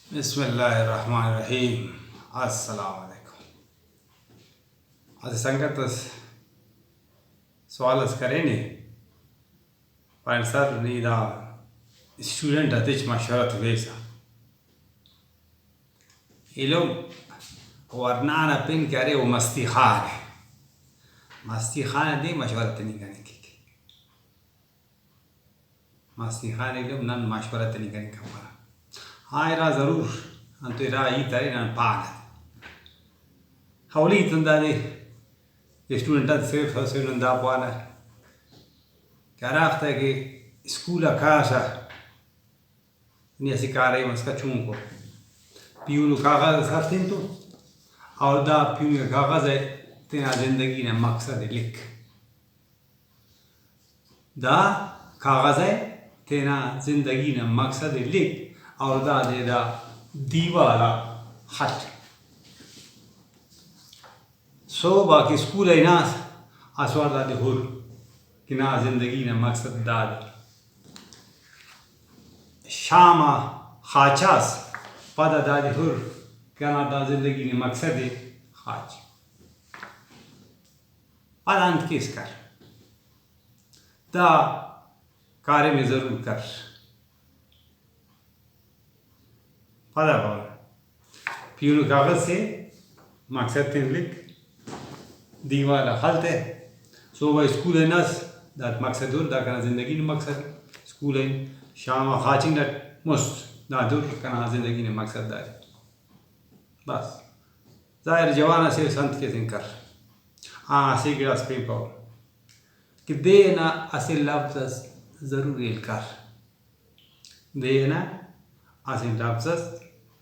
Bismillahirrahmanirrahim. Assalamu alaikum. Als sangatas سوالس كريني فانسر نيدا student أتيش مشورة ويسا إلهم ورنانا بين كاري ومستي خان دي مشورة تني كاني كي مستي خان إلهم نان مشورة تني كاني كمارا هاي را ضرور أنتو را أي تاري نان پانا حولي تندا دي student سيف حسين ندا پانا كارافتا كي سكولا كاسا ني سيكاري مسكا چونكو پيونو کاغذ سرتين تو और दा पीने कागज है तेरा जिंदगी ने मकसद लिख दा कागज है तेरा जिंदगी ने मकसद लिख और दा दे दा दीवाला हट सो बाकी स्कूल है ना आसवार दा हुर कि ना जिंदगी ने मकसद दाद शामा खाचास पदा दादी हुर क्या दा जिंदगी ने मकसद है खाच अदांत किस कर दा कार्य में जरूर कर पदा बोल पीने कागज से मकसद तीन लिख दीवार हलते सुबह स्कूल है नस दात मकसद दूर दा करना जिंदगी ने मकसद स्कूल है शाम खाचिंग दा मुस्त दा दूर करना जिंदगी ने मकसद दार बस ज़ाहिर जवाना से संत के जिंकर से गिलास पे पाओ कि देना असल लफ्ज़ ज़रूर एल कर देना असल लफ्ज़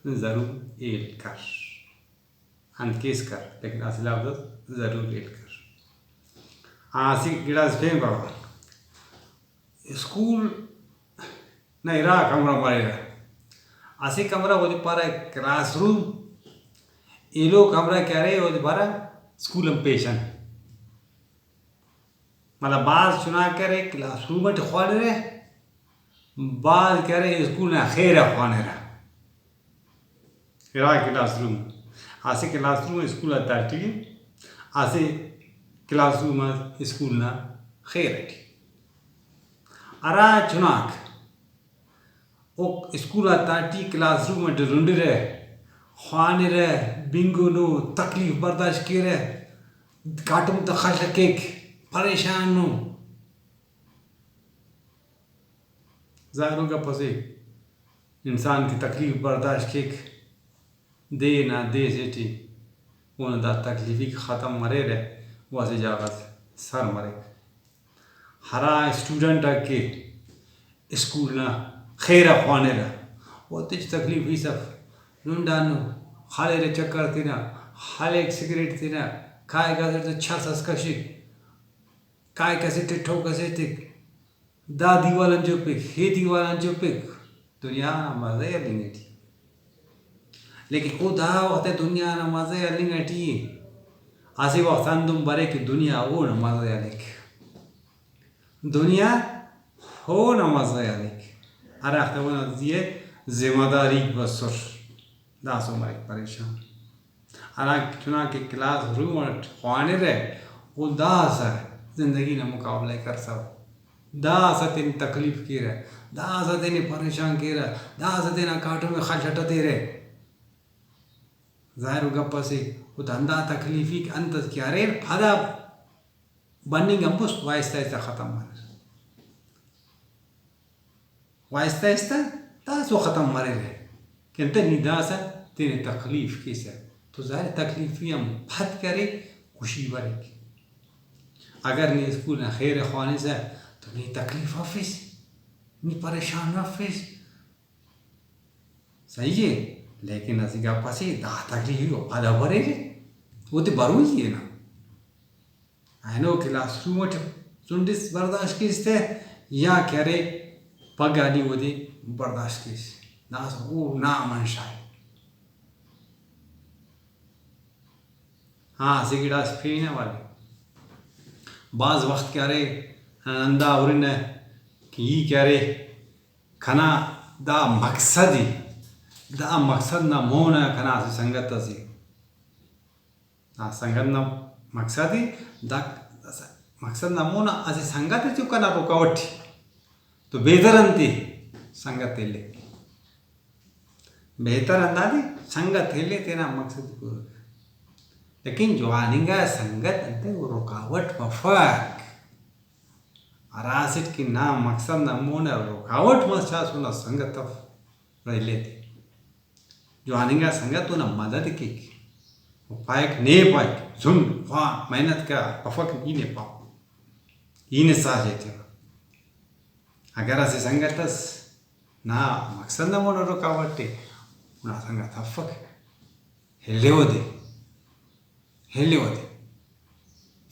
ज़रूर एल कर अंत केस कर लेकिन असल लफ्ज़ ज़रूर एल कर से गिलास पे पाओ स्कूल नहीं रहा कमरा पड़ेगा ऐसे कमरा वो पारा क्लासरूम ये लोग कमरा क्या रहे वो बारा स्कूल में पेशन मतलब बाज चुना क्या रहे क्लासरूम में ख़वाने रहे बाज क्या रहे स्कूल में खैर ख़वाने रहा क्लासरूम ऐसे क्लासरूम में स्कूल आता है ठीक ऐसे क्लासरूम में स्कूल ना खैर है अरा चुनाक वो स्कूल आता ठीक क्लासरूम में ढूंढ रहे ख़वाने रहे बिंगो नो तकलीफ बर्दाश्त किए रहे काटूं तो खाश केक परेशान नो ज़ाहिरों का पसे इंसान की तकलीफ बर्दाश्त केक दे ना दे से टी वो ना तकलीफ़ी ख़त्म मरे रहे वो ऐसे जागा सर मरे हरा स्टूडेंट के स्कूल ना खैर ख़वाने रहा वो तिच तकलीफ ही सब नुंडानो खाले रे चक्कर तीना खाले एक सिगरेट तीना काय का तो छा सस्कशी काय कैसे टिठो कैसे टिक दा दीवालन जो पिक हे दीवालन जो पिक दुनिया मज़े लिंगटी लेकिन को दा वक्त दुनिया ना मज़े लिंगटी आसे वक्त अंदुम बरे की दुनिया वो ना मज़े लिंग दुनिया हो ना मज़े लिंग अरे अख्तर वो ना दिए ज़िम्मेदारी बसर दास उम्र परेशान अरा चुना के क्लास रूम ख़वाने रहे वो दास है ज़िंदगी ने मुकाबला कर सब दास तेन तकलीफ़ की रहे दास तेने परेशान की रहे दास तेना काटों में खलचट दे रहे ज़ाहिर गप्पा से वो धंधा तकलीफ़ी के अंत क्या रे फादा बनने का मुस्त वाइस्ता ऐसा ख़त्म मरे वाइस्ता ऐसा दास वो ख़त्म मरे रहे किंतु निदासा तेने तकलीफ कैसे तो ज़ाहिर तकलीफ़ी हम फत करे खुशी बरेगी अगर नहीं स्कूल ना खैर ख़वाने से तो नहीं तकलीफ ऑफिस नहीं परेशान ऑफिस सही है लेकिन ऐसी का पासे दा तकलीफ हो आधा बरेगे वो तो बरू ही है ना आइनो क्लासरूम में सुंडिस बर्दाश्त किसते या करे पगानी वो दे बर्दाश्त किस नास वो नाम अंशाय हाँ सिगड़ास फीने वाले बाज़ वक्त क्या रे अंदा और कि ये क्या रे खाना दा मकसदी da maqsad na mona kana si sangat si na sangat na maqsadi da maqsad na mona asi sangat ju kana rukawati तो बेहतर अंती संगत ले बेहतर अंदाजी संगत ले तेरा मकसद पूरा लेकिन जो आनेगा संगत अंते वो रुकावट वफाक आरासिट की ना मकसद ना मोने रुकावट मस्चा सुना संगत तफ रह लेते जो आनेगा संगत तो ना मदद की पायक ने पायक सुन वाह मेहनत का वफाक इने पाओ इने साजेते agar asi sangatas na maksad na mono rukawati una sangat afak heliode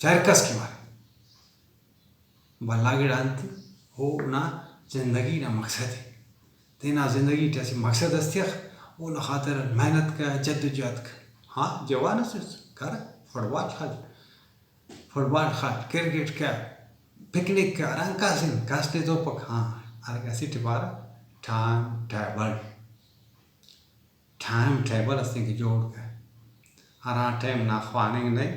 charkas ki mar balagi danti ho na zindagi na maqsad hai तेना जिंदगी जैसी मकसद अस्तिया वो न खातर मेहनत का जद्दोजहद का हाँ जवान से कर फुटबॉल खाल क्रिकेट का पिकनिक का रंकासिन कास्टे तो पक हाँ अरकासी टिपारा टाइम टेबल अस्तिया की जोड़ का आरा टाइम ना खाने नहीं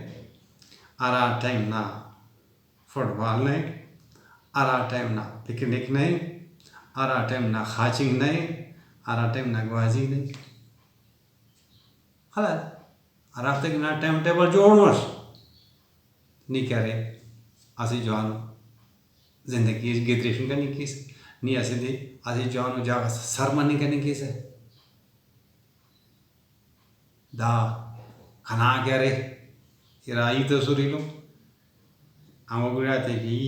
आरा टाइम ना फुटबॉल नहीं आरा टाइम ना पिकनिक नहीं आरा टाइम ना खाचिंग नहीं आरा टाइम ना ग्वाजी नहीं हला आरा तक ना टाइम टेबल जोड़ मस नहीं करे आसी जान जिंदगी गिद्रेशन का नहीं किस नहीं आसी दे आसी जान जागा सरमनी का नहीं किस है दा खाना क्या रे इराई तो सुरी लो आमोगुरा ते की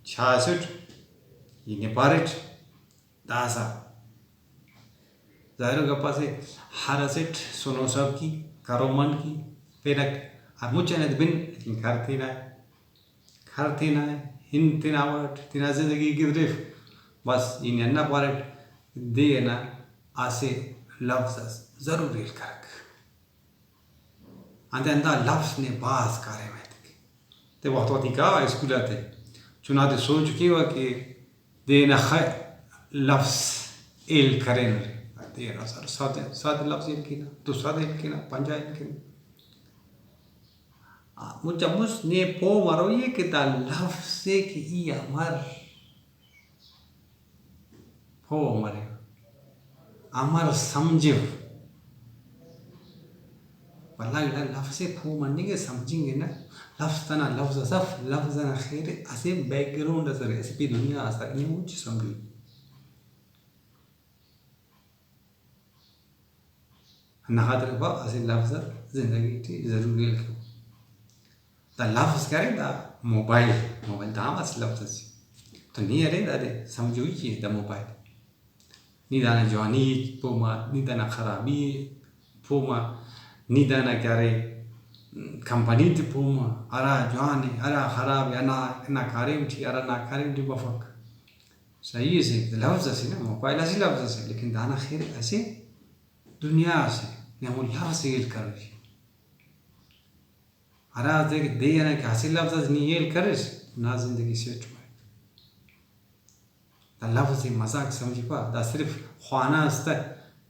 छासुट ये नेपारिट दासा जाहिर गप्पा से हर सेट सुनो सब की करो मन की पेरक और मुझे ने बिन लेकिन करती ना इन तीना वर्ड तीना जिंदगी की ड्रिफ बस इन अन्ना पार्ट दे ना आसे लफ्ज़ ज़रूरी करक अंदर लफ्ज़ ने बास करे में ते वक्त का स्कूल आते चुनाते सोच की हुआ कि देना ख लफ्ज़ एल करें तेरा सर सादे लफ्ज़ एल की ना तो सादे एल की ना पंजा एल की ना मुझे मुझ ने पो मारो ये कि ता लफ्ज़ से कि ये अमर पो मरे अमर समझो वल्ला इधर लफ्ज़ से पो मरने के समझेंगे ना लफ्ज़ तना लफ्ज़ सफ लफ्ज़ ना खैर ऐसे बैकग्राउंड असर ऐसे भी दुनिया असर ये मुझे समझी नहादर बा ऐसे लफ्ज़ ज़िंदगी की ज़रूरी है ता लफ्ज़ करे ता मोबाइल दाम अस लफ्ज़ तो नहीं अरे दादे समझो ही ता मोबाइल नहीं दाना जवानी पोमा नहीं दाना खराबी पोमा नहीं दाना क्या रे कंपनी ते पोमा अरा जवानी अरा खराब ना कारे उठी अरा ना कारे उठी बफक सही है से लफ्ज़ से ना मोबाइल ऐसी लफ्ज़ से लेकिन दाना खैर ऐसे दुनिया से या वो लफ्ज़ ये कर रही अरा देख दे ना कि हासिल लफ्ज़ नहीं ये करेस ना जिंदगी से चुमाए ता लफ्ज़ ही मजाक समझी पा ता सिर्फ ख्वाना अस्ता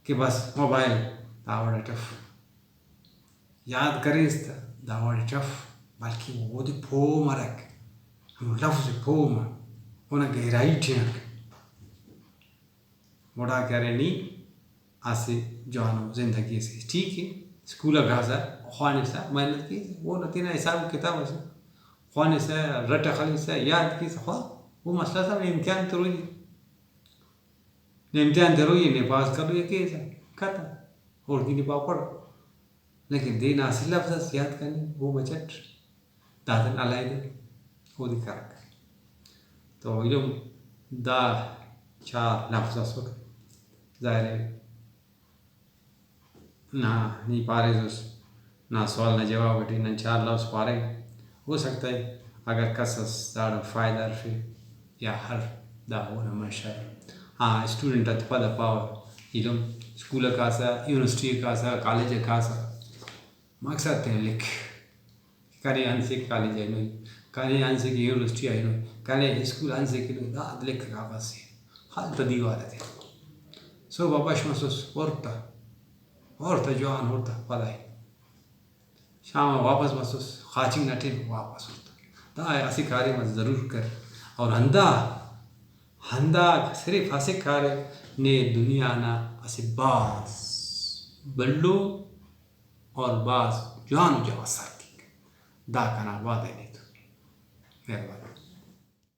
कि बस मोबाइल दावड़ टफ याद करे इसता दावड़ टफ बल्कि वो दे पो मरक हम लफ्ज़ पो मर उन्हें गहराई ठेक मोड़ा करे नहीं आसे जानो जिंदगी से ठीक है स्कूल घासा ख्वाने से मेहनत की वो नतीना हिसाब किताब से ख्वाने से रट खाली से याद की ख्वा वो मसला था इम्तिहान तरोई ने पास कर ये कैसा खत्म और की नहीं पापड़ लेकिन दिन हासिल लफ्ज़ याद करने वो बचत दादन अलाय दे वो दिखा तो ये दा चार लफ्ज़ सो जाहिर ना नहीं पारे ना सवाल ना जवाब बटी ना चार लफ्ज़ पारे हो सकता है अगर कसस दाड़ फ़ायदा फिर या हर दाहो ना मशर हाँ स्टूडेंट अतपद पावर इलम स्कूल का सा यूनिवर्सिटी का सा कॉलेज का सा मकसद थे लिख करे आंसे कॉलेज है नहीं करे आंसे की यूनिवर्सिटी है नहीं करे स्कूल आंसे की नहीं दाद लिख का बस हाल तो दीवार थे सुबह बश महसूस और जवान होता पदाई शाम वापस महसूस खाचिंग नटे वापस होता दाए असी कार्य में ज़रूर कर और हंदा सिर्फ असी कार्य ने दुनिया ना असी बास बल्लो और बास जवान जवा साथी दा कना वादे नहीं तो मेहरबानी।